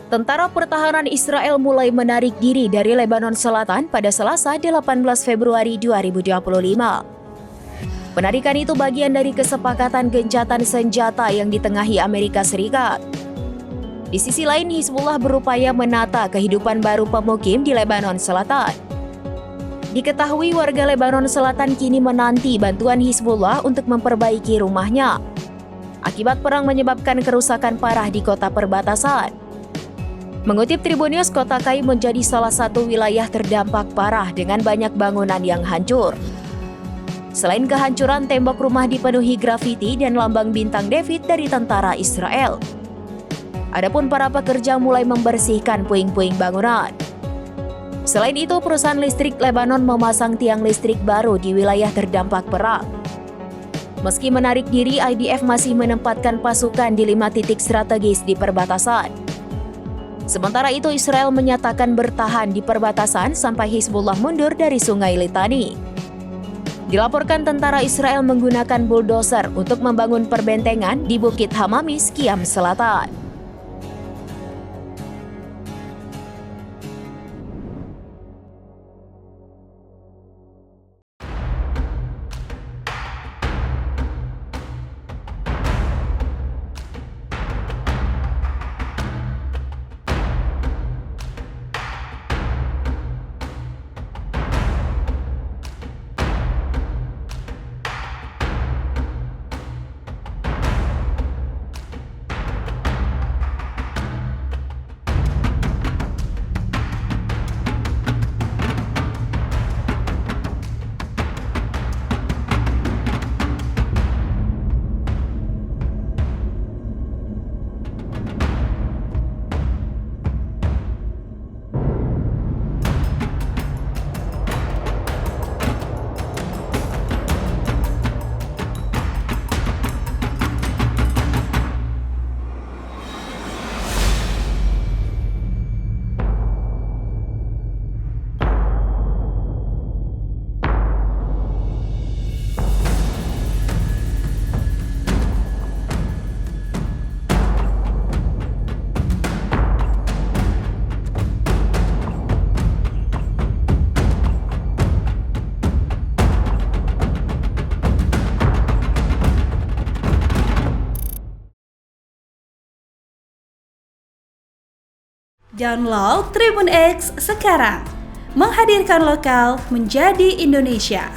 Tentara pertahanan Israel mulai menarik diri dari Lebanon Selatan pada Selasa 18 Februari 2025. Penarikan itu bagian dari kesepakatan gencatan senjata yang ditengahi Amerika Serikat. Di sisi lain, Hizbullah berupaya menata kehidupan baru pemukim di Lebanon Selatan. Diketahui warga Lebanon Selatan kini menanti bantuan Hizbullah untuk memperbaiki rumahnya. Akibat perang menyebabkan kerusakan parah di kota perbatasan. Mengutip Tribun News, Kota Kai menjadi salah satu wilayah terdampak parah dengan banyak bangunan yang hancur. Selain kehancuran, tembok rumah dipenuhi grafiti dan lambang bintang David dari tentara Israel. Adapun para pekerja mulai membersihkan puing-puing bangunan. Selain itu, perusahaan listrik Lebanon memasang tiang listrik baru di wilayah terdampak perang. Meski menarik diri, IDF masih menempatkan pasukan di 5 titik strategis di perbatasan. Sementara itu, Israel menyatakan bertahan di perbatasan sampai Hizbullah mundur dari Sungai Litani. Dilaporkan tentara Israel menggunakan bulldozer untuk membangun perbentengan di Bukit Hamamis, Qiam Selatan. Download Tribun X sekarang, menghadirkan lokal menjadi Indonesia.